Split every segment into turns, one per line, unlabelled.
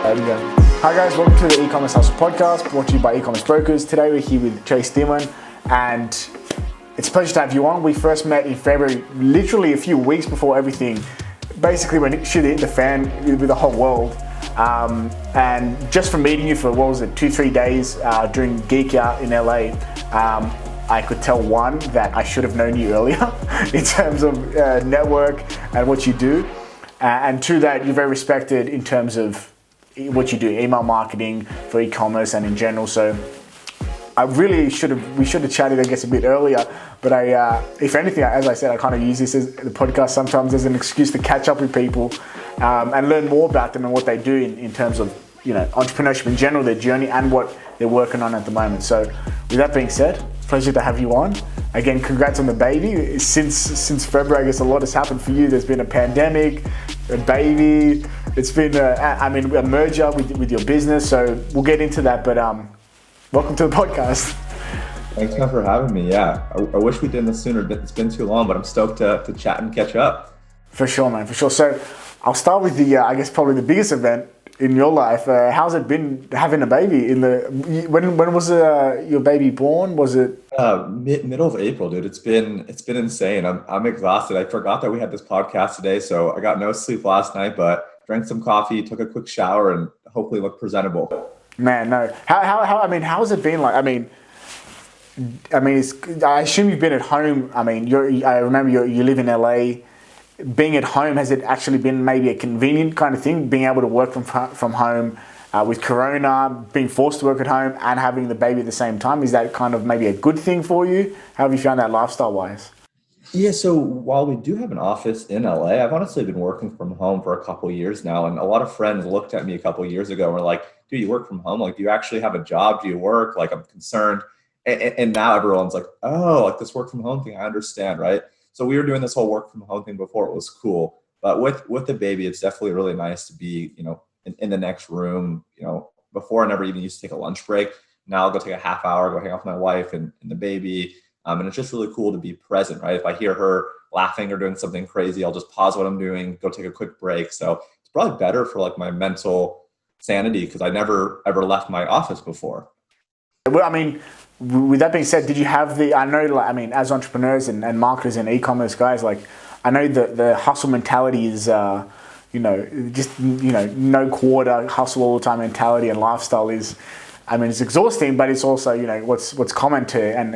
Yeah. Hi guys, welcome to the E-Commerce Hustle podcast brought to you by E-Commerce Brokers. Today we're here with Dimond, and it's a pleasure to have you on. We first met in February, literally a few weeks before everything, basically when shit hit the fan with the whole world. And just from meeting you for, 2-3 days during Geek Out in LA, I could tell one, that I should have known you earlier in terms of network and what you do. And two, that you're very respected in terms of what you do, email marketing for e-commerce and in general. So we should have chatted, I guess, a bit earlier. But if anything, as I said, I kind of use this as the podcast sometimes as an excuse to catch up with people and learn more about them and what they do in terms of, entrepreneurship in general, their journey and what they're working on at the moment. So with that being said, pleasure to have you on. Again, congrats on the baby. Since February, I guess a lot has happened for you. There's been a pandemic, a baby. It's been a merger with your business. So we'll get into that. But welcome to the podcast.
Thanks, man, for having me. Yeah, I wish we did this sooner. It's been too long, but I'm stoked to chat and catch up.
For sure, man. For sure. So I'll start with probably the biggest event in your life. How's it been having a baby? When was your baby born? Was it
middle of April, dude? It's been insane. I'm exhausted. I forgot that we had this podcast today, so I got no sleep last night, but drank some coffee, took a quick shower, and hopefully look presentable.
Man, no. How's it been like? I assume you've been at home. I remember you live in LA. Being at home, has it actually been maybe a convenient kind of thing, being able to work from home with Corona, being forced to work at home and having the baby at the same time? Is that kind of maybe a good thing for you? How have you found that lifestyle-wise?
Yeah, so while we do have an office in LA, I've honestly been working from home for a couple of years now. And a lot of friends looked at me a couple of years ago and were like, dude, you work from home? Like, do you actually have a job? Do you work? Like, I'm concerned. And now everyone's like, oh, like this work from home thing, I understand, right? So we were doing this whole work from home thing before. It was cool. But with the baby, it's definitely really nice to be, in the next room. Before I never even used to take a lunch break. Now I'll go take a half hour, go hang out with my wife and the baby. And it's just really cool to be present, right? If I hear her laughing or doing something crazy, I'll just pause what I'm doing, go take a quick break. So it's probably better for like my mental sanity because I never ever left my office before.
Well, with that being said, did you have as entrepreneurs and marketers and e-commerce guys, I know the hustle mentality is, no quarter, hustle all the time mentality and lifestyle is, it's exhausting, but it's also, what's common to, and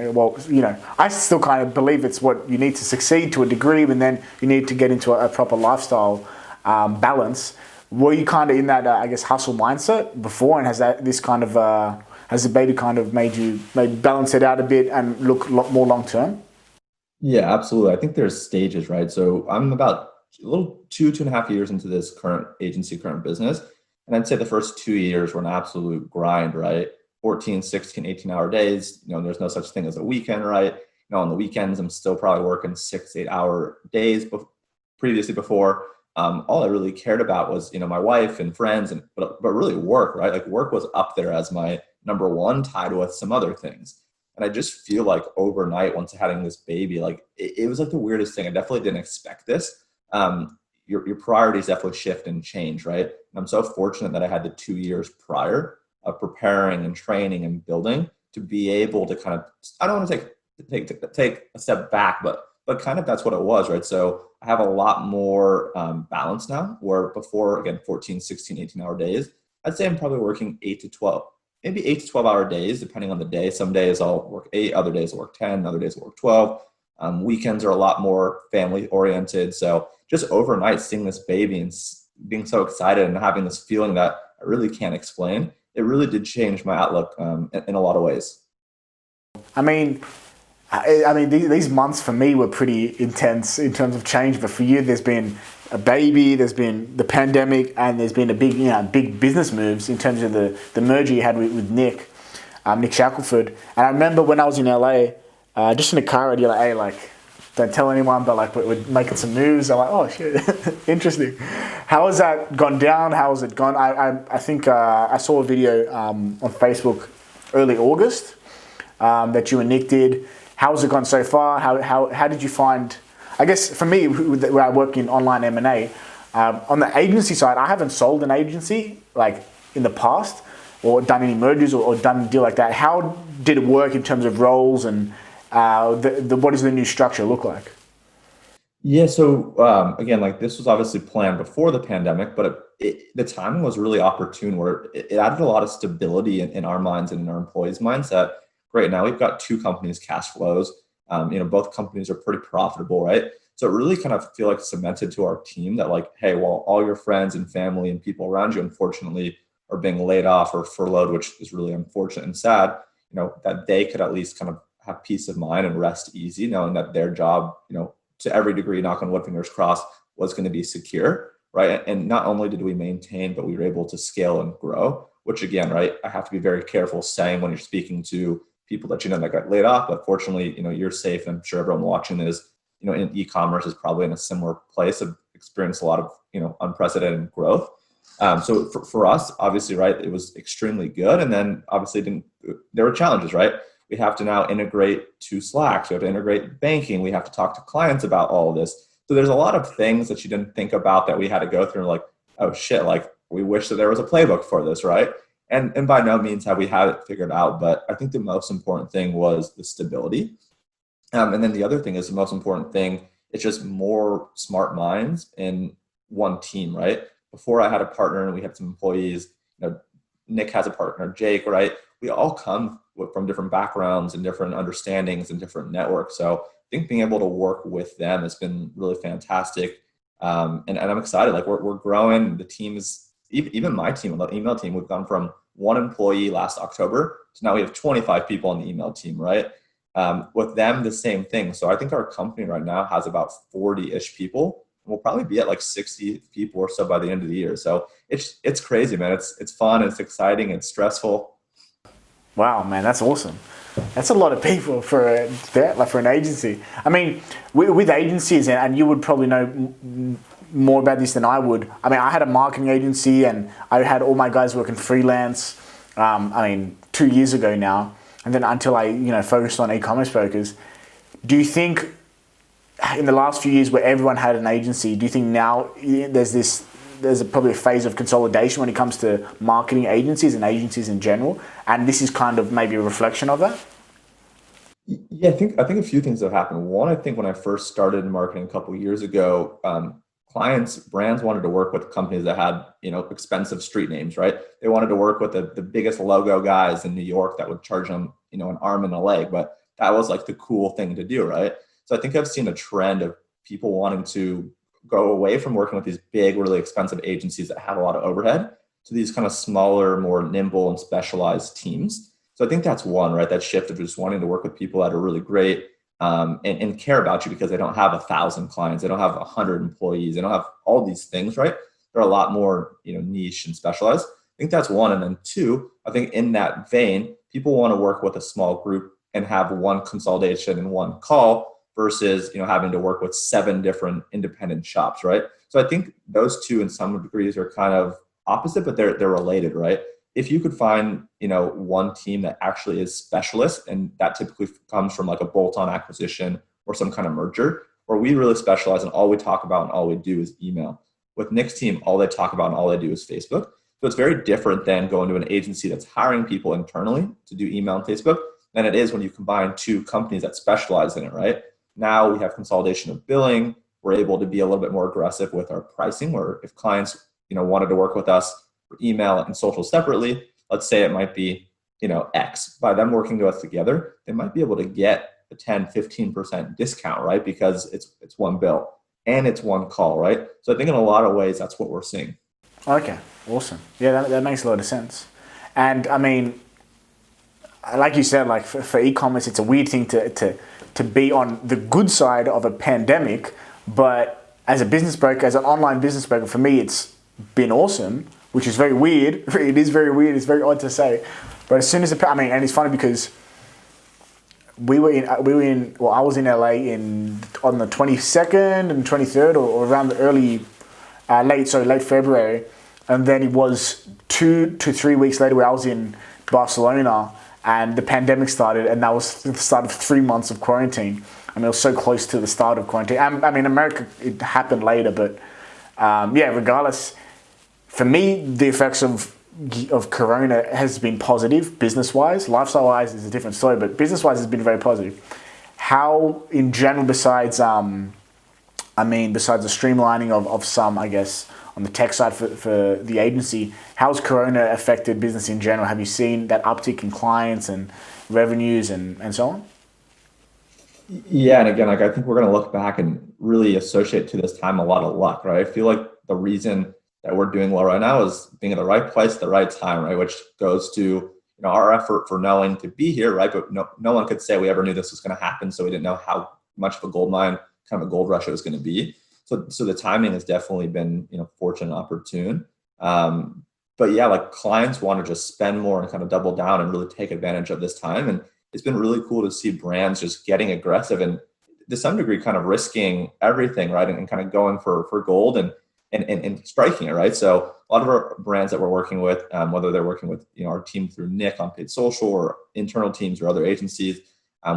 I still kind of believe it's what you need to succeed to a degree, and then you need to get into a proper lifestyle balance. Were you kind of in that, hustle mindset before, and has the baby kind of made you maybe balance it out a bit and look more long term?
Yeah, absolutely. I think there's stages, right? So I'm about a little 2.5 years into this current business. And I'd say the first 2 years were an absolute grind, right? 14, 16, 18-hour days. There's no such thing as a weekend, right? On the weekends, I'm still probably working 6-8-hour days previously before. All I really cared about was, my wife and friends, but really work, right? Like work was up there as my number one, tied with some other things. And I just feel like overnight, once having this baby, like it was like the weirdest thing. I definitely didn't expect this. Your priorities definitely shift and change, right? And I'm so fortunate that I had the 2 years prior of preparing and training and building to be able to kind of, I don't want to take a step back, but kind of that's what it was, right? So I have a lot more balance now, where before, again, 14, 16, 18-hour days, I'd say I'm probably working 8 to 12. Maybe 8 to 12-hour days, depending on the day. Some days I'll work 8, other days I'll work 10, other days I'll work 12. Weekends are a lot more family-oriented. So just overnight, seeing this baby and being so excited and having this feeling that I really can't explain, it really did change my outlook in a lot of ways.
These months for me were pretty intense in terms of change. But for you, there's been a baby, there's been the pandemic, and there's been a big business moves in terms of the merger you had with Nick Shackelford. And I remember when I was in LA, just in the car, you're like, hey, don't tell anyone, but we're making some moves. I'm like, oh shit, interesting. How has that gone down? How has it gone? I think I saw a video on Facebook early August that you and Nick did. How has it gone so far? How did you find? I guess for me, where I work in online M&A, on the agency side, I haven't sold an agency in the past, or done any mergers, or done a deal like that? How did it work in terms of roles, and what does the new structure look like?
Yeah, so again, like this was obviously planned before the pandemic, but the timing was really opportune where it added a lot of stability in our minds and in our employees' minds that, great, now we've got two companies' cash flows. Both companies are pretty profitable, right? So it really kind of feel like cemented to our team that like, hey, well, all your friends and family and people around you, unfortunately, are being laid off or furloughed, which is really unfortunate and sad, that they could at least kind of have peace of mind and rest easy, knowing that their job, to every degree, knock on wood, fingers crossed, was going to be secure, right? And not only did we maintain, but we were able to scale and grow, which again, right, I have to be very careful saying when you're speaking to people that that got laid off, but fortunately, you're safe. And I'm sure everyone watching this, in e-commerce is probably in a similar place, of experienced a lot of, unprecedented growth. So for us, obviously, right, it was extremely good. And then obviously there were challenges, right? We have to now integrate to Slack. So we have to integrate banking. We have to talk to clients about all of this. So there's a lot of things that you didn't think about that we had to go through. Like, oh shit, like we wish that there was a playbook for this, right? And by no means have we had it figured out. But I think the most important thing was the stability. And then the other thing is the most important thing. It's just more smart minds in one team, right? Before I had a partner and we had some employees, Nick has a partner, Jake, right? We all come from different backgrounds and different understandings and different networks. So I think being able to work with them has been really fantastic. And I'm excited. Like we're growing. The team is, even my team, the email team, we've gone from one employee last October to now we have 25 people on the email team, right? With them, the same thing. So I think our company right now has about 40-ish people. We'll probably be at like 60 people or so by the end of the year. So it's crazy, man. It's fun. It's exciting. It's stressful.
Wow, man, that's awesome. That's a lot of people for an agency. I mean, with agencies, and you would probably know more about this than I would. I mean, I had a marketing agency, and I had all my guys working freelance. 2 years ago now, and then until I focused on e-commerce brokers. Do you think in the last few years where everyone had an agency, do you think now there's probably a phase of consolidation when it comes to marketing agencies and agencies in general, and this is kind of maybe a reflection of that?
Yeah, I think a few things have happened. One, I think when I first started in marketing a couple of years ago, brands wanted to work with companies that had, expensive street names, right? They wanted to work with the biggest logo guys in New York that would charge them, an arm and a leg, but that was like the cool thing to do, right? So I think I've seen a trend of people wanting to go away from working with these big, really expensive agencies that have a lot of overhead to these kind of smaller, more nimble and specialized teams. So I think that's one, right? That shift of just wanting to work with people that are really great and care about you because they don't have 1,000 clients, they don't have 100 employees, they don't have all these things, right? They're a lot more, niche and specialized. I think that's one. And then two, I think in that vein, people want to work with a small group and have one consolidation and one call versus, having to work with 7 different independent shops, right? So I think those two in some degrees are kind of opposite, but they're related, right? If you could find, one team that actually is specialist, and that typically comes from like a bolt-on acquisition or some kind of merger, where we really specialize and all we talk about and all we do is email. With Nick's team, all they talk about and all they do is Facebook. So it's very different than going to an agency that's hiring people internally to do email and Facebook than it is when you combine two companies that specialize in it, right? Now we have consolidation of billing. We're able to be a little bit more aggressive with our pricing, or if clients, wanted to work with us for email and social separately, let's say it might be, X. By them working to us together, they might be able to get a 10, 15% discount, right? Because it's one bill and it's one call, right? So I think in a lot of ways, that's what we're seeing.
Okay, awesome. Yeah, that makes a lot of sense. And I mean, like you said, like for e-commerce, it's a weird thing to be on the good side of a pandemic, but as a business broker, as an online business broker, for me, it's been awesome, which is very weird. It is very weird. It's very odd to say, but as soon as and it's funny because I was in LA on the 22nd and 23rd, or around the late February, and then it was 2 to 3 weeks later where I was in Barcelona, and the pandemic started, and that was the start of 3 months of quarantine. I mean, it was so close to the start of quarantine. I mean, America, it happened later, but regardless, for me, the effects of of Corona has been positive business-wise. Lifestyle-wise is a different story, but business-wise has been very positive. How, in general, besides the streamlining of some, I guess, on the tech side for the agency, how's Corona affected business in general? Have you seen that uptick in clients and revenues and so on?
Yeah, and again, like I think we're going to look back and really associate to this time a lot of luck, right? I feel like the reason that we're doing well right now is being at the right place at the right time, right? Which goes to our effort for knowing to be here, right? But no one could say we ever knew this was going to happen, so we didn't know how much of a gold mine, kind of a gold rush it was going to be. So the timing has definitely been fortunate and opportune. But yeah, like clients want to just spend more and kind of double down and really take advantage of this time. And it's been really cool to see brands just getting aggressive and to some degree kind of risking everything, right? And kind of going for gold and striking it, right? So a lot of our brands that we're working with, whether they're working with our team through Nick on paid social or internal teams or other agencies,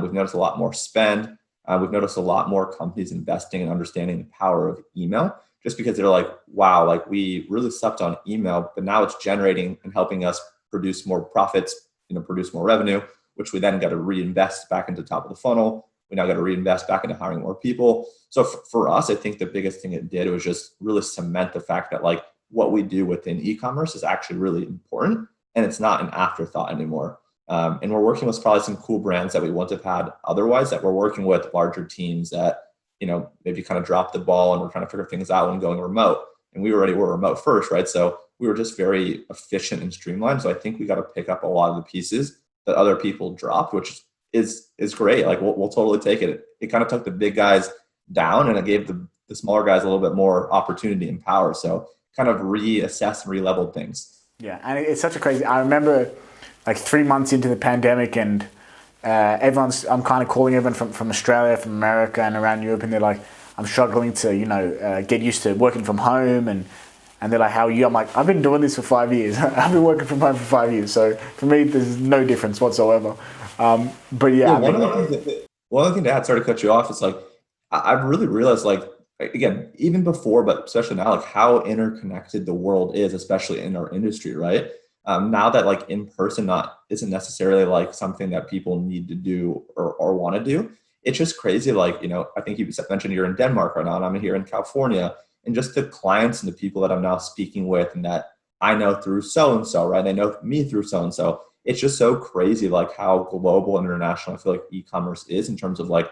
we've noticed a lot more spend. We've noticed a lot more companies investing and understanding the power of email, just because they're like, wow, like we really slept on email, but now it's generating and helping us produce more profits, produce more revenue, which we then got to reinvest back into top of the funnel. We now got to reinvest back into hiring more people. So for us, I think the biggest thing it did was just really cement the fact that like what we do within e-commerce is actually really important and it's not an afterthought anymore. And we're working with probably some cool brands that we wouldn't have had otherwise, that we're working with larger teams that, maybe kind of dropped the ball and we're trying to figure things out when going remote. And we already were remote first, right? So we were just very efficient and streamlined. So I think we got to pick up a lot of the pieces that other people dropped, which is great. Like we'll totally take it. It kind of took the big guys down and it gave the smaller guys a little bit more opportunity and power. So kind of reassess and re-leveled things.
Yeah, and it's such a crazy. I remember like 3 months into the pandemic, and I'm kind of calling everyone from Australia, from America, and around Europe, and they're like, I'm struggling to get used to working from home, and they're like, how are you? I'm like, I've been doing this for 5 years. I've been working from home for 5 years, so for me, there's no difference whatsoever. But yeah,
one other thing to add, sorry to cut you off, is like I've really realized, like, again, even before, but especially now, like how interconnected the world is, especially in our industry, right? Now that like in person isn't necessarily like something that people need to do or want to do. It's just crazy. Like, I think you mentioned you're in Denmark right now and I'm here in California, and just the clients and the people that I'm now speaking with and that I know through so-and-so, right? They know me through so-and-so. It's just so crazy, like how global and international I feel like e-commerce is in terms of like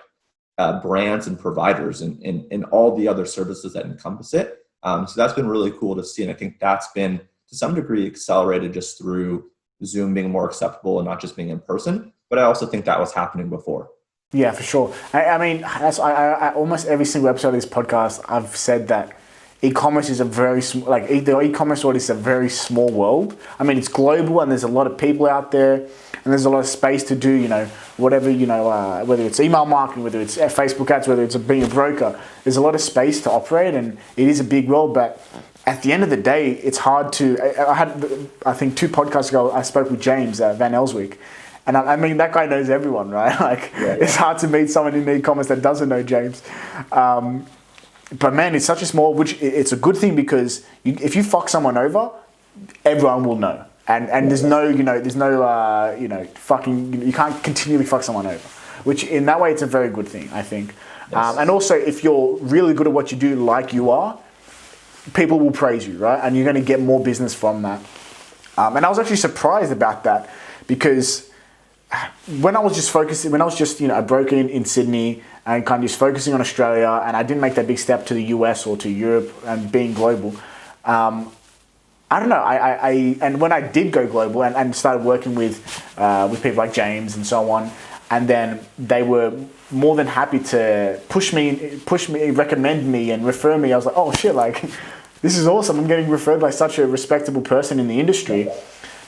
brands and providers and all the other services that encompass it. So that's been really cool to see. And I think that's been to some degree accelerated just through Zoom being more acceptable and not just being in person. But I also think that was happening before.
Yeah, for sure. I mean, I almost every single episode of this podcast, I've said that e-commerce is a very small, like the e-commerce world is a very small world. I mean, it's global and there's a lot of people out there and there's a lot of space to do, whatever, whether it's email marketing, whether it's Facebook ads, whether it's being a broker, there's a lot of space to operate and it is a big world. But at the end of the day, it's hard to, I think 2 podcasts ago, I spoke with James Van Elswyk. And I mean, that guy knows everyone, right? Like, yeah. It's hard to meet someone in e-commerce that doesn't know James. But man, it's such a small, which it's a good thing because if you fuck someone over, everyone will know. And there's no, fucking, you can't continually fuck someone over. Which in that way, it's a very good thing, I think. Yes. And also, if you're really good at what you do like you are, people will praise you, right? And you're going to get more business from that. And I was actually surprised about that because when I was just a broker in Sydney and kind of just focusing on Australia, and I didn't make that big step to the US or to Europe and being global, I don't know. And when I did go global and started working with people like James and so on, and then they were more than happy to push me, recommend me, and refer me. I was like, oh shit, like this is awesome. I'm getting referred by such a respectable person in the industry.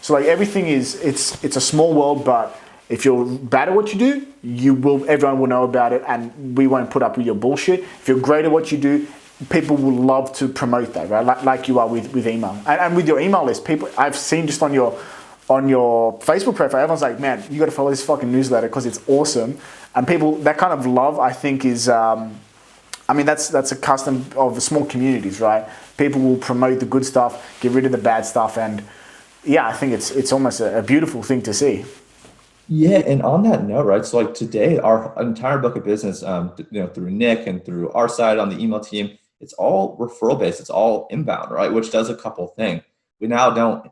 So like everything it's a small world, but if you're bad at what you do, everyone will know about it, and we won't put up with your bullshit. If you're great at what you do, people will love to promote that, right? Like you are with email and with your email list. People I've seen just on your Facebook profile, everyone's like, man, you got to follow this fucking newsletter because it's awesome. And people, that kind of love, I think, is, that's a custom of small communities, right? People will promote the good stuff, get rid of the bad stuff, and yeah, I think it's almost a beautiful thing to see.
Yeah, and on that note, right? So like today, our entire book of business, through Nick and through our side on the email team, it's all referral based. It's all inbound, right? Which does a couple of things. We don't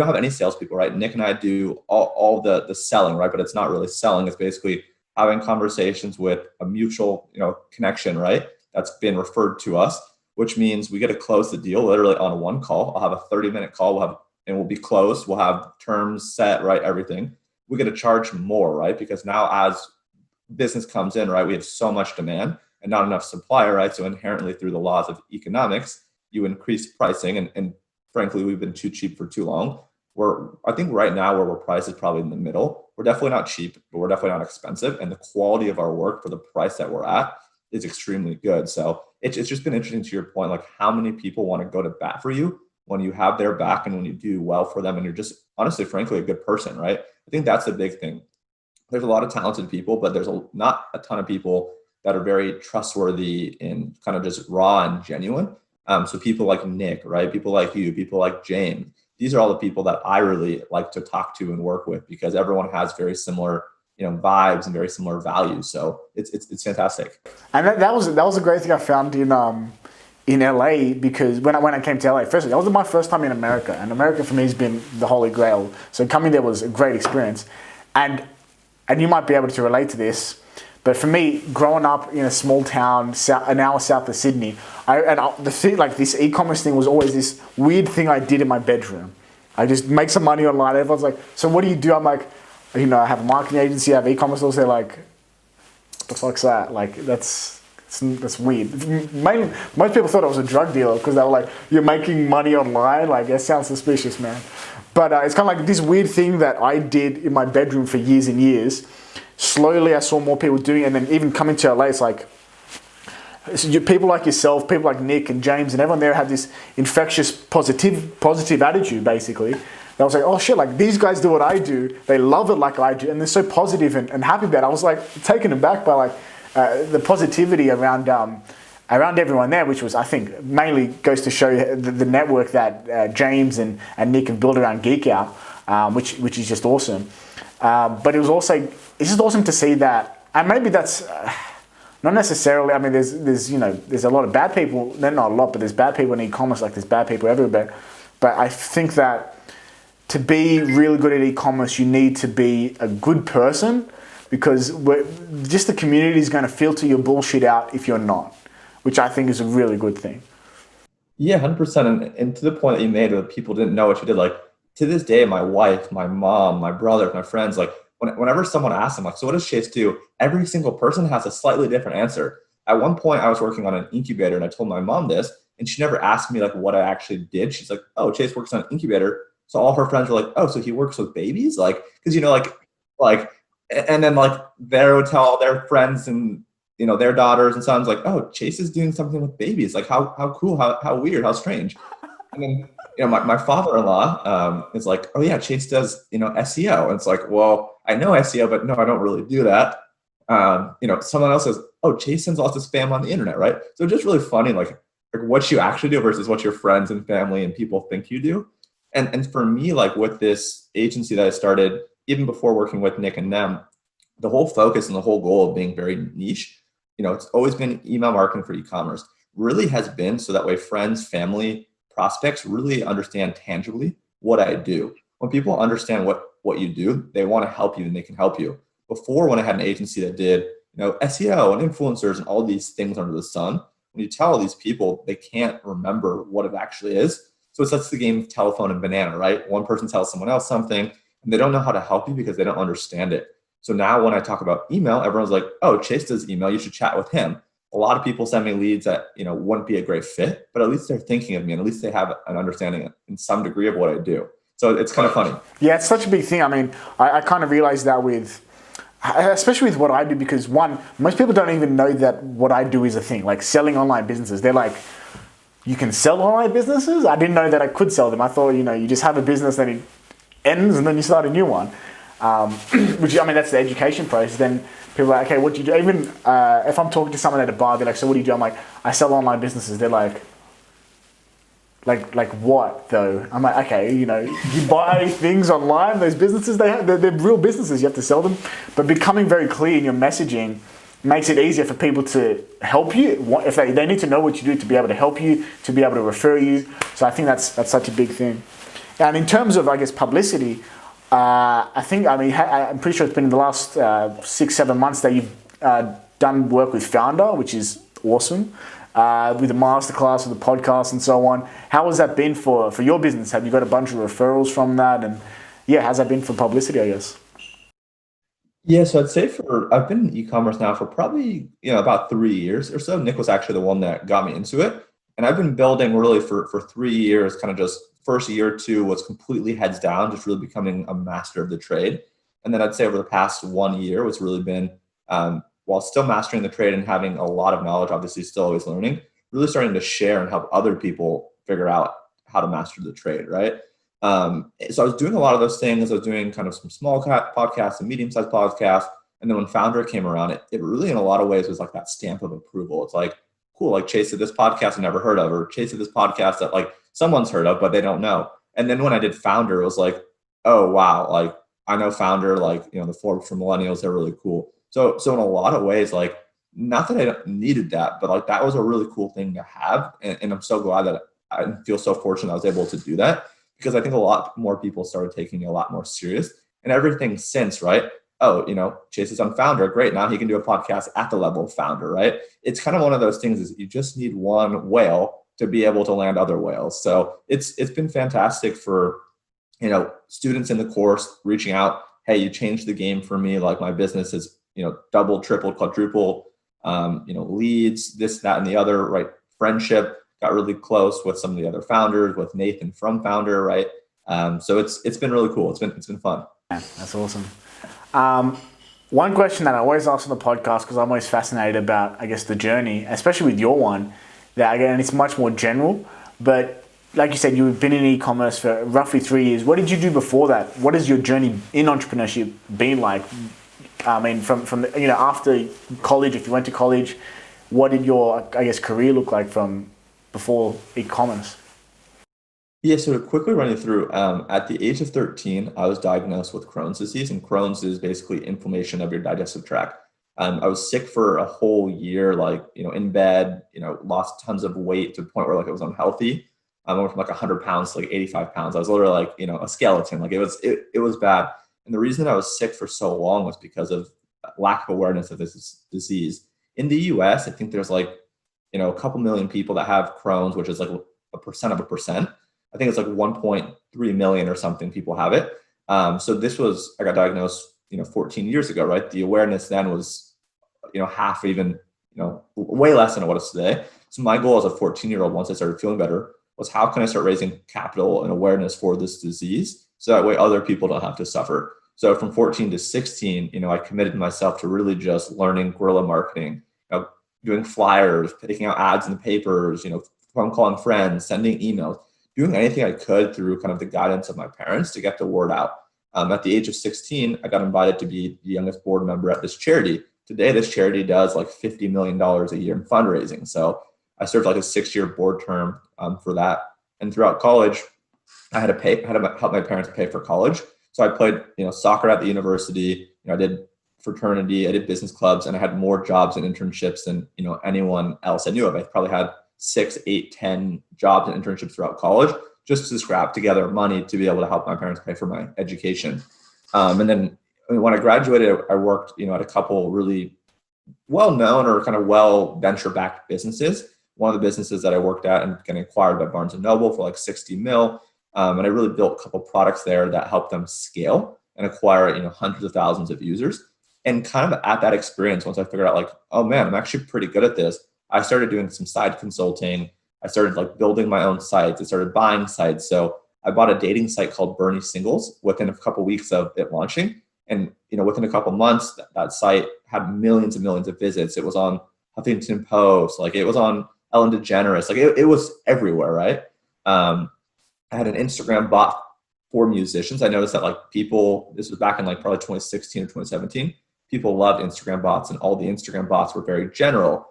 have any salespeople, right? Nick and I do all the selling, right? But it's not really selling. It's basically having conversations with a mutual, connection, right? That's been referred to us, which means we get to close the deal literally on one call. I'll have a 30-minute call. We'll be closed. We'll have terms set, right? Everything. We're going to charge more, right? Because now as business comes in, right, we have so much demand and not enough supply, right? So inherently through the laws of economics, you increase pricing. And frankly, we've been too cheap for too long. I think right now where we're priced is probably in the middle. We're definitely not cheap, but we're definitely not expensive. And the quality of our work for the price that we're at is extremely good. So it's just been interesting to your point, like how many people want to go to bat for you when you have their back and when you do well for them and you're just honestly, frankly, a good person, right? I think that's the big thing. There's a lot of talented people, but there's not a ton of people that are very trustworthy and kind of just raw and genuine. So people like Nick, right? People like you, people like James. These are all the people that I really like to talk to and work with because everyone has very similar, vibes and very similar values. So it's fantastic.
And that was a great thing I found in LA because when I came to LA, firstly, that was my first time in America, and America for me has been the holy grail. So coming there was a great experience, and you might be able to relate to this, but for me, growing up in a small town, an hour south of Sydney, the thing like this e-commerce thing was always this weird thing I did in my bedroom. I just make some money online. Everyone's like, "So what do you do?" I'm like, I have a marketing agency, I have e-commerce stores. They're like, "What the fuck's that?" Like that's weird. Most people thought I was a drug dealer because they were like, "You're making money online." Like that sounds suspicious, man. But it's kind of like this weird thing that I did in my bedroom for years and years. Slowly, I saw more people doing it, and then even coming to LA, it's like people like yourself, people like Nick and James, and everyone there have this infectious positive attitude, basically. And I was like, oh shit, like these guys do what I do. They love it like I do, and they're so positive and happy about it. I was like taken aback by like the positivity around everyone there, which was, I think, mainly goes to show the network that James and Nick have built around Geek Out, which is just awesome. But it's just awesome to see that, and maybe that's not necessarily. I mean, there's a lot of bad people. They're not a lot, but there's bad people in e-commerce, like there's bad people everywhere. But I think that to be really good at e-commerce, you need to be a good person, because just the community is going to filter your bullshit out if you're not, which I think is a really good thing.
Yeah, 100%. And to the point that you made, where people didn't know what you did, like to this day, my wife, my mom, my brother, my friends, like whenever someone asks them, like, so what does Chase do? Every single person has a slightly different answer. At one point, I was working on an incubator, and I told my mom this, and she never asked me like what I actually did. She's like, "Oh, Chase works on an incubator." So all her friends were like, "Oh, so he works with babies?" Like, because like, and then like they would tell all their friends and their daughters and sons like, "Oh, Chase is doing something with babies. Like, how cool, how weird, how strange." And then my father-in-law is like, "Oh yeah, Chase does SEO." And it's like, well, I know SEO, but no, I don't really do that. Someone else says, "Oh, Chase sends lots of spam on the internet," right? So just really funny, like what you actually do versus what your friends and family and people think you do. And for me, like with this agency that I started, even before working with Nick and them, the whole focus and the whole goal of being very niche, it's always been email marketing for e-commerce, really has been so that way friends, family, prospects really understand tangibly what I do. When people understand what you do, they want to help you and they can help you. Before, when I had an agency that did SEO and influencers and all these things under the sun, when you tell all these people, they can't remember what it actually is. So it's that's the game of telephone and banana, right? One person tells someone else something and they don't know how to help you because they don't understand it. So now when I talk about email, everyone's like, "Oh, Chase does email. You should chat with him." A lot of people send me leads that wouldn't be a great fit, but at least they're thinking of me and at least they have an understanding in some degree of what I do. So it's kind of funny.
Yeah, it's such a big thing. I mean, I kind of realized that especially with what I do, because one, most people don't even know that what I do is a thing, like selling online businesses. They're like, "You can sell online businesses?" I didn't know that I could sell them. I thought, you just have a business, then it ends and then you start a new one. Which, I mean, that's the education process. Then people are like, "Okay, what do you do?" Even if I'm talking to someone at a bar, they're like, "So what do you do?" I'm like, "I sell online businesses." They're like, Like what though? I'm like, okay, you buy things online. Those businesses, they're real businesses. You have to sell them, but becoming very clear in your messaging makes it easier for people to help you. If they need to know what you do to be able to help you, to be able to refer you. So I think that's such a big thing. And in terms of, I guess, publicity, I'm pretty sure it's been in the last 6-7 months that you've done work with Founder, which is awesome. With the masterclass, with the podcast, and so on. How has that been for your business? Have you got a bunch of referrals from that? And yeah, how's that been for publicity, I guess?
Yeah, so I'd say I've been in e-commerce now for probably, about 3 years or so. Nick was actually the one that got me into it. And I've been building really for 3 years, kind of just first year or two was completely heads down, just really becoming a master of the trade. And then I'd say over the past 1 year, it's really been, while still mastering the trade and having a lot of knowledge, obviously still always learning, really starting to share and help other people figure out how to master the trade, right? So I was doing a lot of those things. I was doing kind of some small podcasts and medium-sized podcasts. And then when Founder came around, it really in a lot of ways was like that stamp of approval. It's like, cool, like Chase did this podcast I never heard of, or Chase did this podcast that like someone's heard of, but they don't know. And then when I did Founder, it was like, oh, wow, like I know Founder, like, the Forbes for millennials, they're really cool. So in a lot of ways, like, not that I needed that, but like that was a really cool thing to have. And I'm so glad that I feel so fortunate I was able to do that, because I think a lot more people started taking me a lot more serious, and everything since, right? Oh, Chase is on Founder. Great. Now he can do a podcast at the level of Founder, right? It's kind of one of those things is you just need one whale to be able to land other whales. So it's been fantastic for, students in the course reaching out. Hey, you changed the game for me. Like my business is, double, triple, quadruple, leads, this, that, and the other, right? Friendship, got really close with some of the other founders, with Nathan from Founder, right? So it's been really cool. It's been fun.
Yeah, that's awesome. One question that I always ask on the podcast, because I'm always fascinated about, I guess, the journey, especially with your one, that again, it's much more general, but like you said, you've been in e-commerce for roughly 3 years. What did you do before that? What has your journey in entrepreneurship been like? I mean, from after college, if you went to college, what did your, I guess, career look like from before e-commerce?
Yeah, so to quickly run you through, at the age of 13, I was diagnosed with Crohn's disease, and Crohn's is basically inflammation of your digestive tract. I was sick for a whole year, like, in bed, lost tons of weight to the point where like it was unhealthy. I went from like 100 pounds to like 85 pounds. I was literally like, a skeleton. Like it was bad. And the reason I was sick for so long was because of lack of awareness of this disease. In the US, I think there's like, a couple million people that have Crohn's, which is like a percent of a percent. I think it's like 1.3 million or something people have it. So I got diagnosed, 14 years ago, right? The awareness then was, half, even, way less than what it is today. So my goal as a 14-year-old, once I started feeling better, was how can I start raising capital and awareness for this disease so that way other people don't have to suffer. So from 14 to 16, I committed myself to really just learning guerrilla marketing, doing flyers, taking out ads in the papers, phone calling friends, sending emails, doing anything I could through kind of the guidance of my parents to get the word out. At the age of 16, I got invited to be the youngest board member at this charity. Today, this charity does like $50 million a year in fundraising. So I served like a 6-year board term for that. And throughout college, I had to help my parents pay for college. So I played, soccer at the university. I did fraternity, I did business clubs, and I had more jobs and internships than, anyone else I knew of. I probably had 6, 8, 10 jobs and internships throughout college just to scrap together money to be able to help my parents pay for my education. And then when I graduated, I worked, at a couple really well-known or kind of well venture-backed businesses. One of the businesses that I worked at and getting acquired by Barnes & Noble for like 60 mil. And I really built a couple products there that helped them scale and acquire, hundreds of thousands of users. And kind of at that experience, once I figured out like, oh man, I'm actually pretty good at this, I started doing some side consulting. I started like building my own sites. I started buying sites. So I bought a dating site called Bernie Singles within a couple of weeks of it launching. And, within a couple of months, that site had millions and millions of visits. It was on Huffington Post, like it was on Ellen DeGeneres, like it was everywhere, right? I had an Instagram bot for musicians. I noticed that like this was back in like probably 2016 or 2017, people loved Instagram bots, and all the Instagram bots were very general.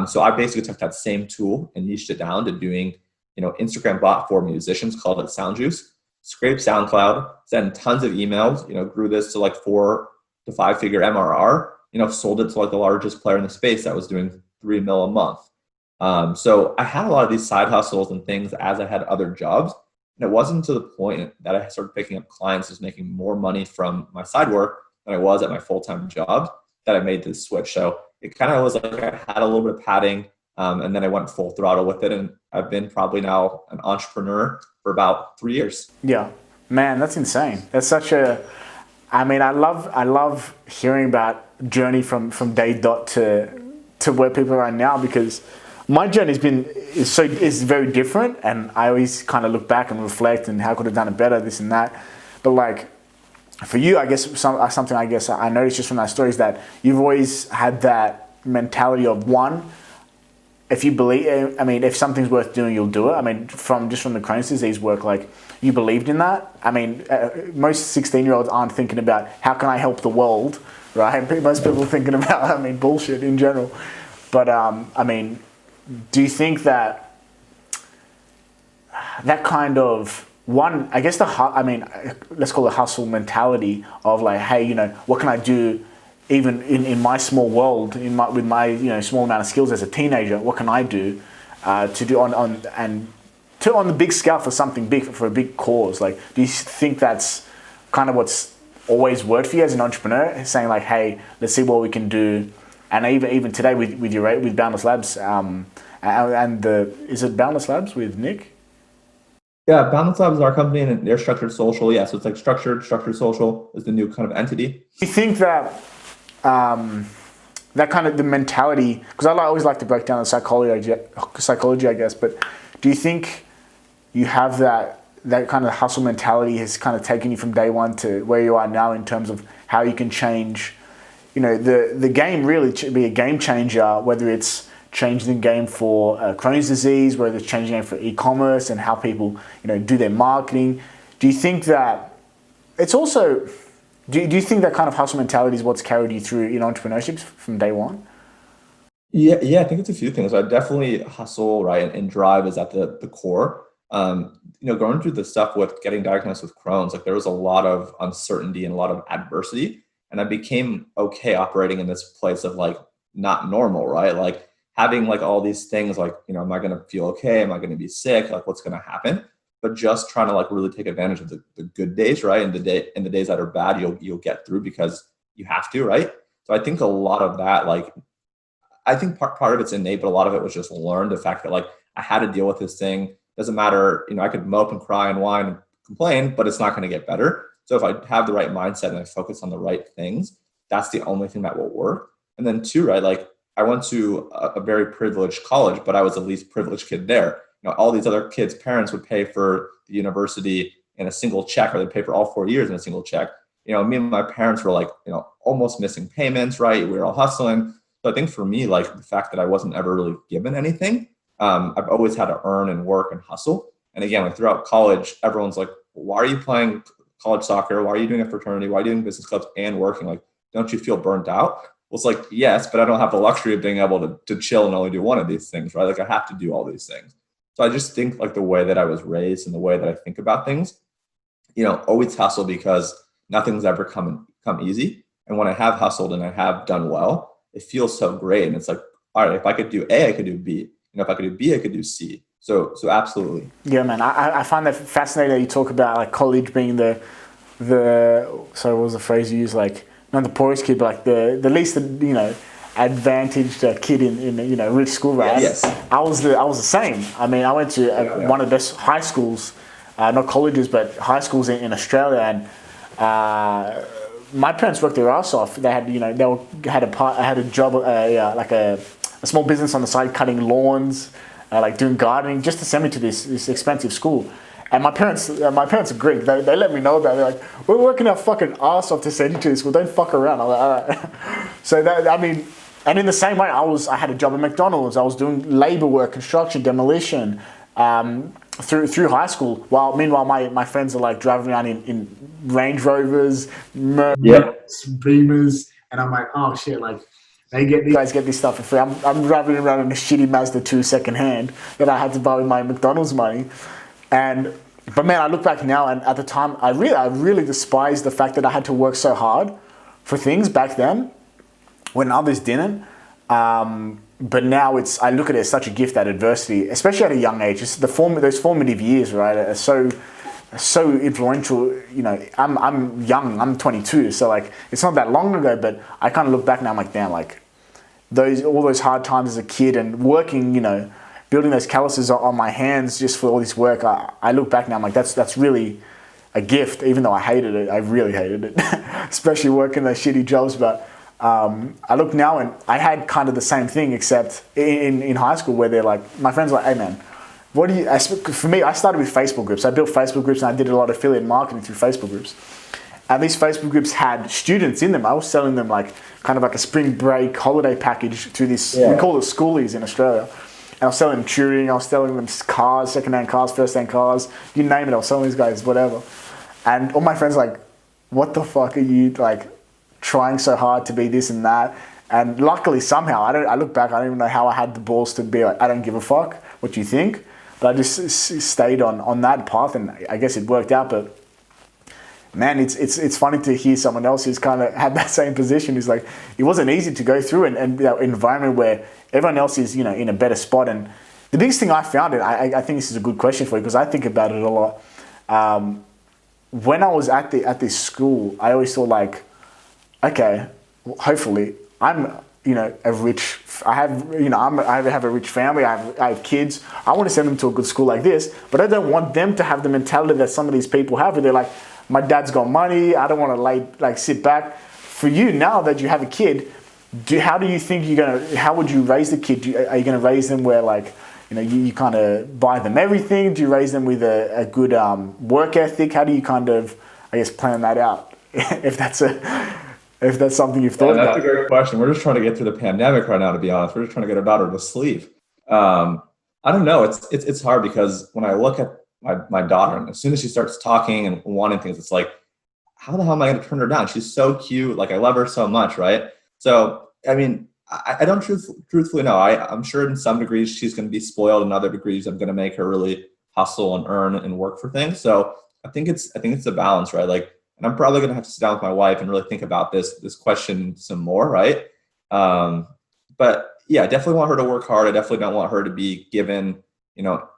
So I basically took that same tool and niched it down to doing Instagram bot for musicians, called it Sound Juice. Scraped SoundCloud, sent tons of emails, grew this to like 4 to 5 figure MRR, sold it to like the largest player in the space that was doing 3 mil a month. So I had a lot of these side hustles and things as I had other jobs. And it wasn't to the point that I started picking up clients who's making more money from my side work than I was at my full-time job that I made this switch. So it kind of was like I had a little bit of padding, and then I went full throttle with it. And I've been probably now an entrepreneur for about 3 years.
Yeah, man, that's insane. That's such a, I love hearing about journey from day dot to where people are now, because my journey is very different, and I always kind of look back and reflect and how could I have done it better, this and that. But like for you, I guess something I guess I noticed just from that story is that you've always had that mentality of, one, if you believe, if something's worth doing, you'll do it. From the Crohn's disease work, like you believed in that. Most 16-year-olds aren't thinking about how can I help the world, right? Most people are thinking about, bullshit in general. But do you think that kind of one, I guess let's call it hustle mentality of like, hey, what can I do even in my small world, with my small amount of skills as a teenager, what can I do to do on the big scale for something big, for a big cause? Like, do you think that's kind of what's always worked for you as an entrepreneur, saying like, hey, let's see what we can do? And even today with Boundless Labs, is it Boundless Labs with Nick?
Yeah, Boundless Labs is our company, and they're structured social. Yeah, so it's like structured social is the new kind of entity.
Do you think that that kind of the mentality, because I always like to break down the psychology, I guess, but do you think you have that kind of hustle mentality has kind of taken you from day one to where you are now in terms of how you can change, the game really be a game changer, whether it's changing the game for Crohn's disease, whether it's changing the game for e-commerce and how people, do their marketing. Do you think that it's also, do you think that kind of hustle mentality is what's carried you through in entrepreneurship from day one?
Yeah, I think it's a few things. I definitely hustle, right, and drive is at the core. Going through the stuff with getting diagnosed with Crohn's, like there was a lot of uncertainty and a lot of adversity, and I became okay operating in this place of like not normal, right? Like having like all these things like, am I going to feel okay? Am I going to be sick? Like what's going to happen? But just trying to like really take advantage of the good days, right? And the days that are bad, you'll get through because you have to, right? So I think a lot of that, like, I think part of it's innate, but a lot of it was just learned. The fact that like I had to deal with this thing. Doesn't matter, I could mope and cry and whine and complain, but it's not going to get better. So if I have the right mindset and I focus on the right things, that's the only thing that will work. And then two, right, like I went to a very privileged college, but I was the least privileged kid there. All these other kids' parents would pay for the university in a single check, or they'd pay for all 4 years in a single check. Me and my parents were like, almost missing payments, right? We were all hustling. So I think for me, like the fact that I wasn't ever really given anything, I've always had to earn and work and hustle. And again, like throughout college, everyone's like, why are you playing college soccer? Why are you doing a fraternity? Why are you doing business clubs and working? Like, don't you feel burnt out? Well, it's like, yes, but I don't have the luxury of being able to chill and only do one of these things, right? Like I have to do all these things. So I just think like the way that I was raised and the way that I think about things, always hustle, because nothing's ever come easy. And when I have hustled and I have done well, it feels so great. And it's like, all right, if I could do A, I could do B. If I could do B, I could do C. So absolutely.
Yeah, man. I find that fascinating that you talk about like college being the sorry, what was the phrase you used? Like not the poorest kid, but like the least advantaged kid in rich school, right?
Yes.
I was the same. I went to one of the best high schools, not colleges, but high schools in Australia, and my parents worked their ass off. They had I had a job like a small business on the side, cutting lawns, like doing gardening, just to send me to this expensive school. And my parents are Greek. They let me know about it. They're like, we're working our fucking ass off to send you to this school. Don't fuck around. I'm like, all right. So and in the same way, I had a job at McDonald's. I was doing labor work, construction, demolition, through high school. Meanwhile, my friends are like driving around in Range Rovers, Beamers, and I'm like, oh shit, like You guys get this stuff for free. I'm driving around in a shitty Mazda 2 secondhand that I had to buy with my McDonald's money. And but man, I look back now, and at the time, I really despised the fact that I had to work so hard for things back then when others didn't. But now I look at it as such a gift, that adversity, especially at a young age. It's those formative years, right, are so influential. You know, I'm young, I'm 22, so like it's not that long ago, but I kind of look back now, I'm like, damn, like all those hard times as a kid and working, you know, building those calluses on my hands just for all this work. I look back now, I'm like, that's really a gift, even though I hated it. I really hated it, especially working those shitty jobs. But I look now, and I had kind of the same thing, except in high school, where they're like, my friends are like, hey man, for me, I started with Facebook groups. I built Facebook groups, and I did a lot of affiliate marketing through Facebook groups. And these Facebook groups had students in them. I was selling them like kind of like a spring break holiday package to this, we call it schoolies in Australia. And I was selling them tutoring, I was selling them cars, second-hand cars, first-hand cars, you name it, I was selling these guys, whatever. And all my friends were like, what the fuck are you like trying so hard to be this and that? And luckily somehow, I look back, I don't even know how I had the balls to be like, I don't give a fuck what you think. But I just stayed on that path, and I guess it worked out. But man, it's funny to hear someone else who's kind of had that same position. It's like, it wasn't easy to go through and that environment where everyone else is, you know, in a better spot. And the biggest thing I found, and I think this is a good question for you, because I think about it a lot. When I was at this school, I always thought like, okay, hopefully I'm, you know, I have a rich family, I have kids, I want to send them to a good school like this, but I don't want them to have the mentality that some of these people have, where they're like, my dad's got money, I don't want to sit back. For you, now that you have a kid, how do you think how would you raise the kid? Are you going to raise them where like, you know, you kind of buy them everything? Do you raise them with a good work ethic? How do you kind of, I guess, plan that out? if that's something you've thought about.
That's a great question. We're just trying to get through the pandemic right now, to be honest. We're just trying to get our daughter to sleep. I don't know. It's hard, because when I look at my daughter, and as soon as she starts talking and wanting things, it's like, how the hell am I going to turn her down? She's so cute. Like, I love her so much, right? So, I mean, I don't truthfully know. I'm sure in some degrees she's going to be spoiled. In other degrees, I'm going to make her really hustle and earn and work for things. So I think it's a balance, right? Like, and I'm probably going to have to sit down with my wife and really think about this question some more, right? But yeah, I definitely want her to work hard. I definitely don't want her to be given, you know,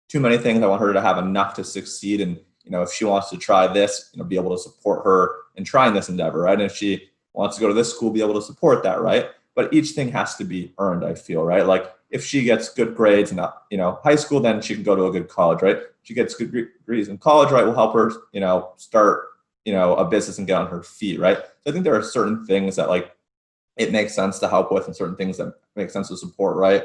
too many things. I want her to have enough to succeed. And, you know, if she wants to try this, you know, be able to support her in trying this endeavor, right? And if she wants to go to this school, be able to support that, right? But each thing has to be earned, I feel, right? Like, if she gets good grades in, you know, high school, then she can go to a good college, right? If she gets good degrees in college, right, we'll help her, you know, start, you know, a business and get on her feet, right? So I think there are certain things that like it makes sense to help with, and certain things that make sense to support, right?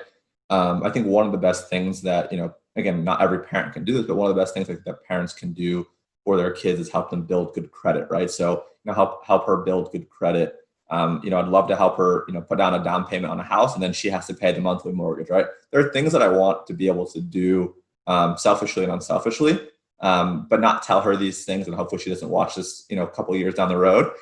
I think one of the best things that, you know, again, not every parent can do this, but one of the best things that parents can do for their kids is help them build good credit, right? So, you know, help her build good credit. You know, I'd love to help her, you know, put down a down payment on a house, and then she has to pay the monthly mortgage, right? There are things that I want to be able to do selfishly and unselfishly, but not tell her these things, and hopefully she doesn't watch this, you know, a couple of years down the road.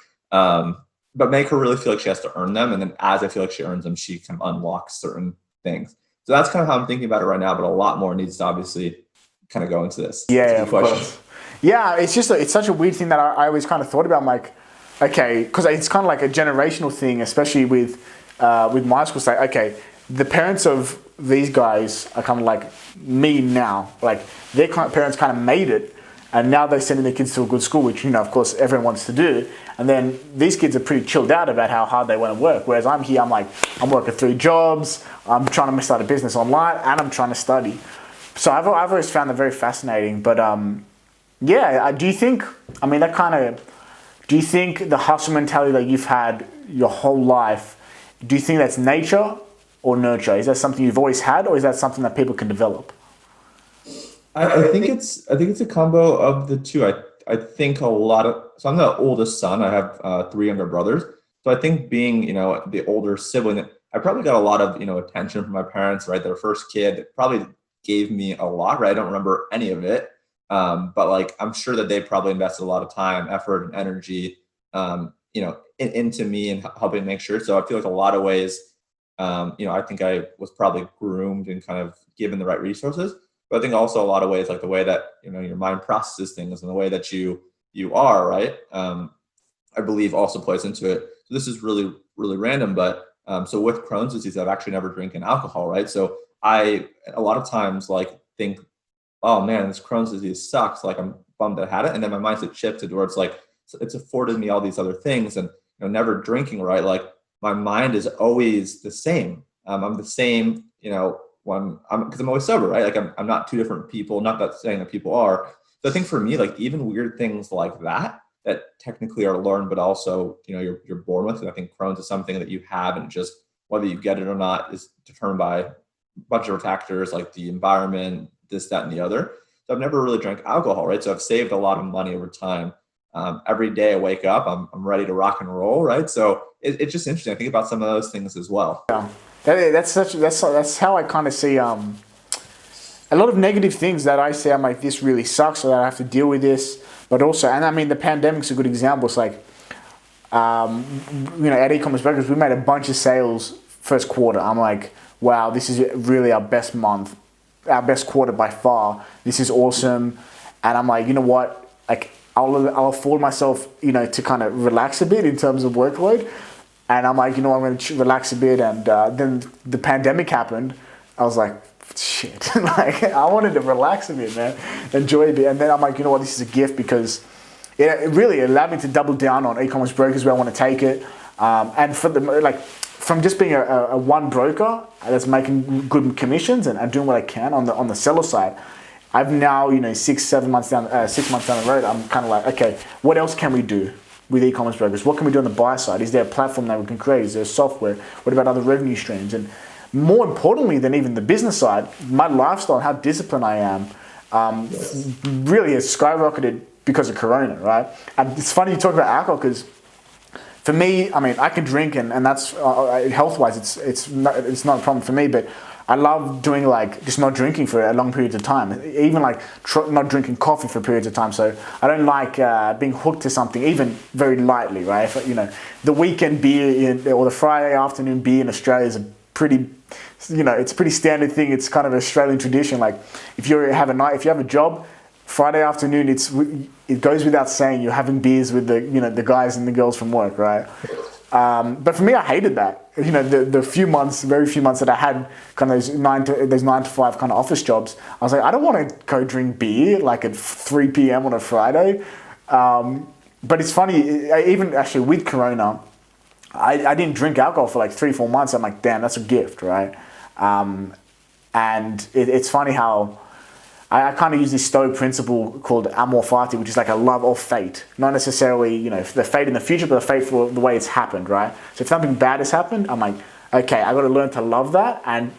But make her really feel like she has to earn them. And then as I feel like she earns them, she can unlock certain things. So that's kind of how I'm thinking about it right now, but a lot more needs to obviously kind of go into this.
Yeah, of course. Yeah, it's just, it's such a weird thing that I always kind of thought about. I'm like, okay, because it's kind of like a generational thing, especially with my school. Say, okay, the parents of these guys are kind of like me now. Like, their parents kind of made it, and now they're sending their kids to a good school, which, you know, of course, everyone wants to do. And then these kids are pretty chilled out about how hard they want to work. Whereas I'm here, I'm like, I'm working 3 jobs, I'm trying to start a business online, and I'm trying to study. So I've always found that very fascinating. But yeah, do you think, I mean, do you think the hustle mentality that you've had your whole life, do you think that's nature or nurture? Is that something you've always had, or is that something that people can develop?
I think it's a combo of the two. I think so I'm the oldest son. I have 3 younger brothers. So I think being, you know, the older sibling, I probably got a lot of, you know, attention from my parents, right? Their first kid probably gave me a lot, right? I don't remember any of it. But like, I'm sure that they probably invested a lot of time, effort, and energy into me and helping make sure. So I feel like a lot of ways, I think I was probably groomed and kind of given the right resources. But I think also a lot of ways, like the way that your mind processes things and the way that you are, right? I believe also plays into it. So this is really, really random, but so with Crohn's disease, I've actually never drinking alcohol, right? So I a lot of times like think, oh man, this Crohn's disease sucks. Like I'm bummed that I had it. And then my mindset shifted towards like, it's afforded me all these other things and never drinking, right? Like my mind is always the same. I'm the same, when because I'm always sober, right? Like I'm not two different people, not that saying that people are. So I think for me, like even weird things like that technically are learned, but also, you're born with. And I think Crohn's is something that you have, and just whether you get it or not is determined by a bunch of factors like the environment, this, that, and the other. So I've never really drank alcohol, right? So I've saved a lot of money over time. Every day I wake up, I'm ready to rock and roll, right? So it's just interesting. I think about some of those things as well.
Yeah, that's how I kind of see a lot of negative things that I say. I'm like, this really sucks, so that I have to deal with this. But also, and I mean, the pandemic's a good example. It's like, at Ecommerce Brokers, we made a bunch of sales first quarter. I'm like, wow, this is really our best month, our best quarter by far. This is awesome. And I'm like, you know what? Like, I'll afford myself, to kind of relax a bit in terms of workload. And I'm like, I'm going to relax a bit. And then the pandemic happened. I was like, shit. Like, I wanted to relax a bit, man. Enjoy a bit. And then I'm like, you know what? This is a gift, because it really allowed me to double down on e-commerce brokers where I want to take it. And from just being a one broker that's making good commissions and doing what I can on the seller side, I've now, 6 months down the road, I'm kind of like, okay, what else can we do with e-commerce brokers? What can we do on the buyer side? Is there a platform that we can create? Is there software? What about other revenue streams? And more importantly than even the business side, my lifestyle, how disciplined I am, really has skyrocketed because of Corona, right? And it's funny you talk about alcohol, because for me, I mean, I can drink, and that's health-wise, it's not a problem for me. But I love doing like just not drinking for a long periods of time, even like not drinking coffee for periods of time. So I don't like being hooked to something, even very lightly, right? If, the weekend beer or the Friday afternoon beer in Australia is a pretty, it's a pretty standard thing. It's kind of an Australian tradition. Like if you have a job, Friday afternoon, it goes without saying you're having beers with the guys and the girls from work, right? But for me, I hated that. The very few months that I had kind of those 9 to 5 kind of office jobs, I was like, I don't want to go drink beer like at 3 p.m. on a Friday. But it's funny, even actually with Corona, I didn't drink alcohol for like 3-4 months. I'm like, damn, that's a gift, right? And it's funny how I kind of use this Stoic principle called amor fati, which is like a love of fate. Not necessarily, the fate in the future, but the fate for the way it's happened, right? So if something bad has happened, I'm like, okay, I got to learn to love that and,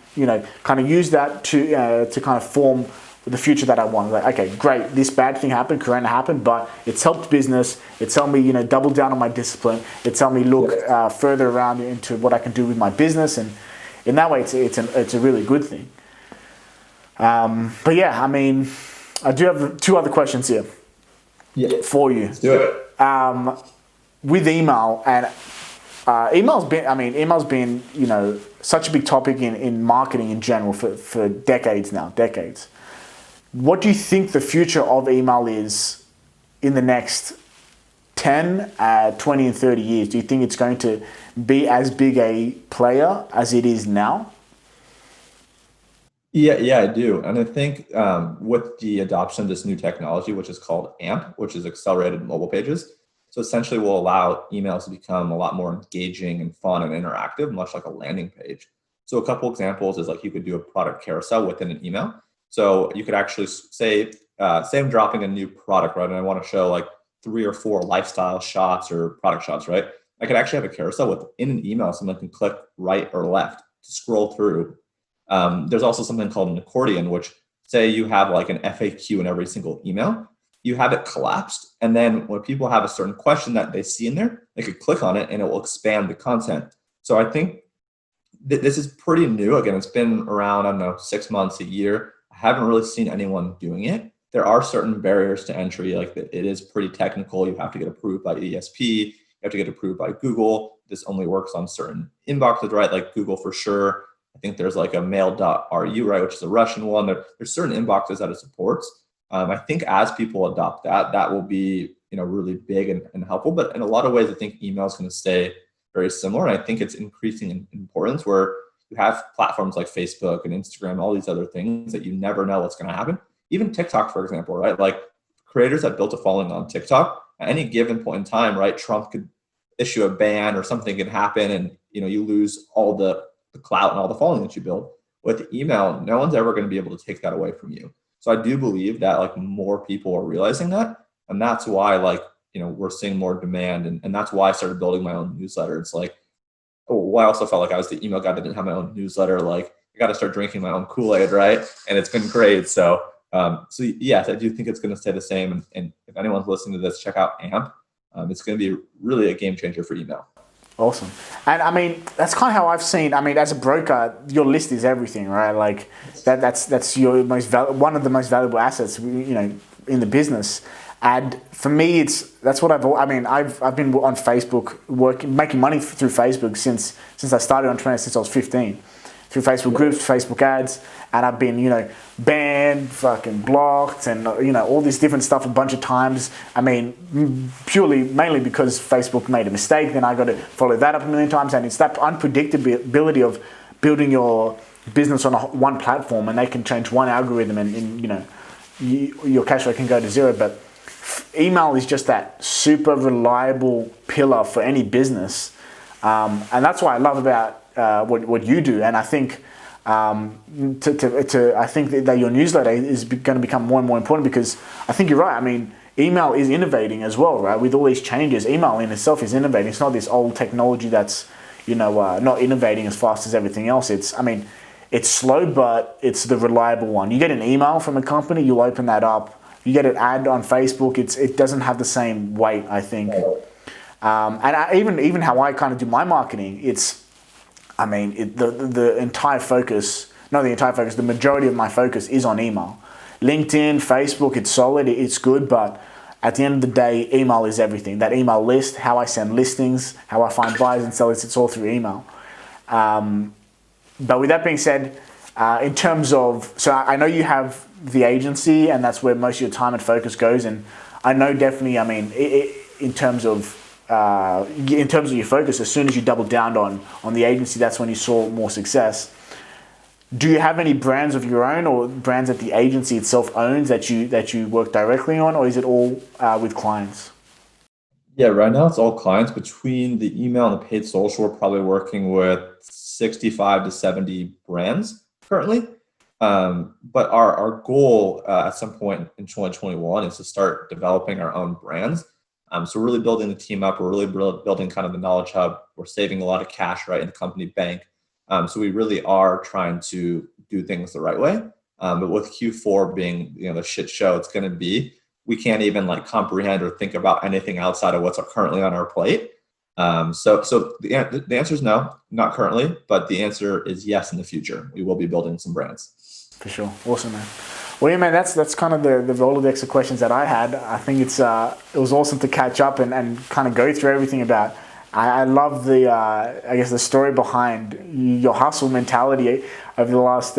kind of use that to kind of form the future that I want. Like, okay, great, this bad thing happened, Corona happened, but it's helped business. It's helped me, double down on my discipline. It's helped me look further around into what I can do with my business. And in that way, it's a really good thing. But yeah, I mean, I do have 2 other questions here for you.
Let's do it.
With email, and email's been, such a big topic in marketing in general for decades now, decades. What do you think the future of email is in the next 10, 20 and 30 years? Do you think it's going to be as big a player as it is now?
Yeah, I do. And I think with the adoption of this new technology, which is called AMP, which is accelerated mobile pages, so essentially will allow emails to become a lot more engaging and fun and interactive, much like a landing page. So a couple examples is like you could do a product carousel within an email. So you could actually say I'm dropping a new product, right? And I want to show like 3 or 4 lifestyle shots or product shots, right? I could actually have a carousel within an email. Someone can click right or left to scroll through. There's also something called an accordion, which say you have like an FAQ in every single email, you have it collapsed. And then when people have a certain question that they see in there, they could click on it and it will expand the content. So I think this is pretty new. Again, it's been around, I don't know, 6 months, a year. I haven't really seen anyone doing it. There are certain barriers to entry, like it is pretty technical. You have to get approved by ESP, you have to get approved by Google. This only works on certain inboxes, right? Like Google for sure. I think there's like a mail.ru, right, which is a Russian one. There's certain inboxes that it supports. I think as people adopt that, that will be, really big and helpful. But in a lot of ways, I think email is going to stay very similar. And I think it's increasing in importance where you have platforms like Facebook and Instagram, all these other things that you never know what's going to happen. Even TikTok, for example, right? Like creators that built a following on TikTok, at any given point in time, right? Trump could issue a ban or something could happen and, you lose all the clout and all the following that you build. With email, no one's ever going to be able to take that away from you. So I do believe that like more people are realizing that. And that's why we're seeing more demand. And that's why I started building my own newsletter. It's like, I also felt like I was the email guy that didn't have my own newsletter. Like I got to start drinking my own Kool-Aid, right? And it's been great. So yes, I do think it's going to stay the same. And if anyone's listening to this, check out AMP. It's going to be really a game changer for email.
Awesome. And I mean, that's kind of how I've seen, as a broker, your list is everything, right? Like that's your one of the most valuable assets, in the business. And for me, that's what I've been on Facebook making money through Facebook since I started on Twitter, since I was 15. Through Facebook groups, Facebook ads, and I've been, banned, fucking blocked, and, all this different stuff a bunch of times. Mainly because Facebook made a mistake, then I got to follow that up a million times, and it's that unpredictability of building your business on one platform, and they can change one algorithm, and your cash flow can go to zero. But email is just that super reliable pillar for any business, and that's what I love about what you do. And I think I think that your newsletter is going to become more and more important, because I think you're right. Email is innovating as well, right? With all these changes, email in itself is innovating. It's not this old technology that's not innovating as fast as everything else. It's slow, but it's the reliable one. You get an email from a company, you'll open that up. You get an ad on Facebook, it doesn't have the same weight, I think. Even how I kind of do my marketing, the majority of my focus is on email. LinkedIn, Facebook, it's solid, it's good, but at the end of the day, email is everything. That email list, how I send listings, how I find buyers and sellers, it's all through email. But with that being said, in terms of, so I know you have the agency, and that's where most of your time and focus goes. And I know definitely, in terms of your focus, as soon as you doubled down on the agency, that's when you saw more success. Do you have any brands of your own, or brands that the agency itself owns that you work directly on, or is it all with clients?
Yeah, right now it's all clients. Between the email and the paid social, we're probably working with 65 to 70 brands currently. But our goal at some point in 2021 is to start developing our own brands. So we're really building the team up. We're really building kind of the knowledge hub. We're saving a lot of cash, right, in the company bank. So we really are trying to do things the right way. But with Q4 being, the shit show it's going to be, we can't even comprehend or think about anything outside of what's currently on our plate. So the answer is no, not currently, but the answer is yes in the future. We will be building some brands.
For sure. Awesome, man. Well, yeah, man, that's kind of the Rolodex of questions that I had. I think it was awesome to catch up and kind of go through everything about. I love the story behind your hustle mentality over the last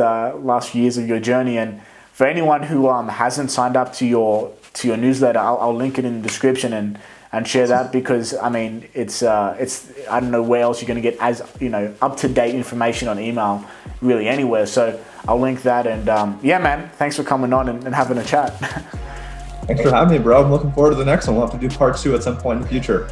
few years of your journey. And for anyone who hasn't signed up to your newsletter, I'll link it in the description and share that, because it's I don't know where else you're going to get as up to date information on email really anywhere. So I'll link that, and yeah, man, thanks for coming on and having a chat.
Thanks for having me, bro. I'm looking forward to the next one. We'll have to do part 2 at some point in the future.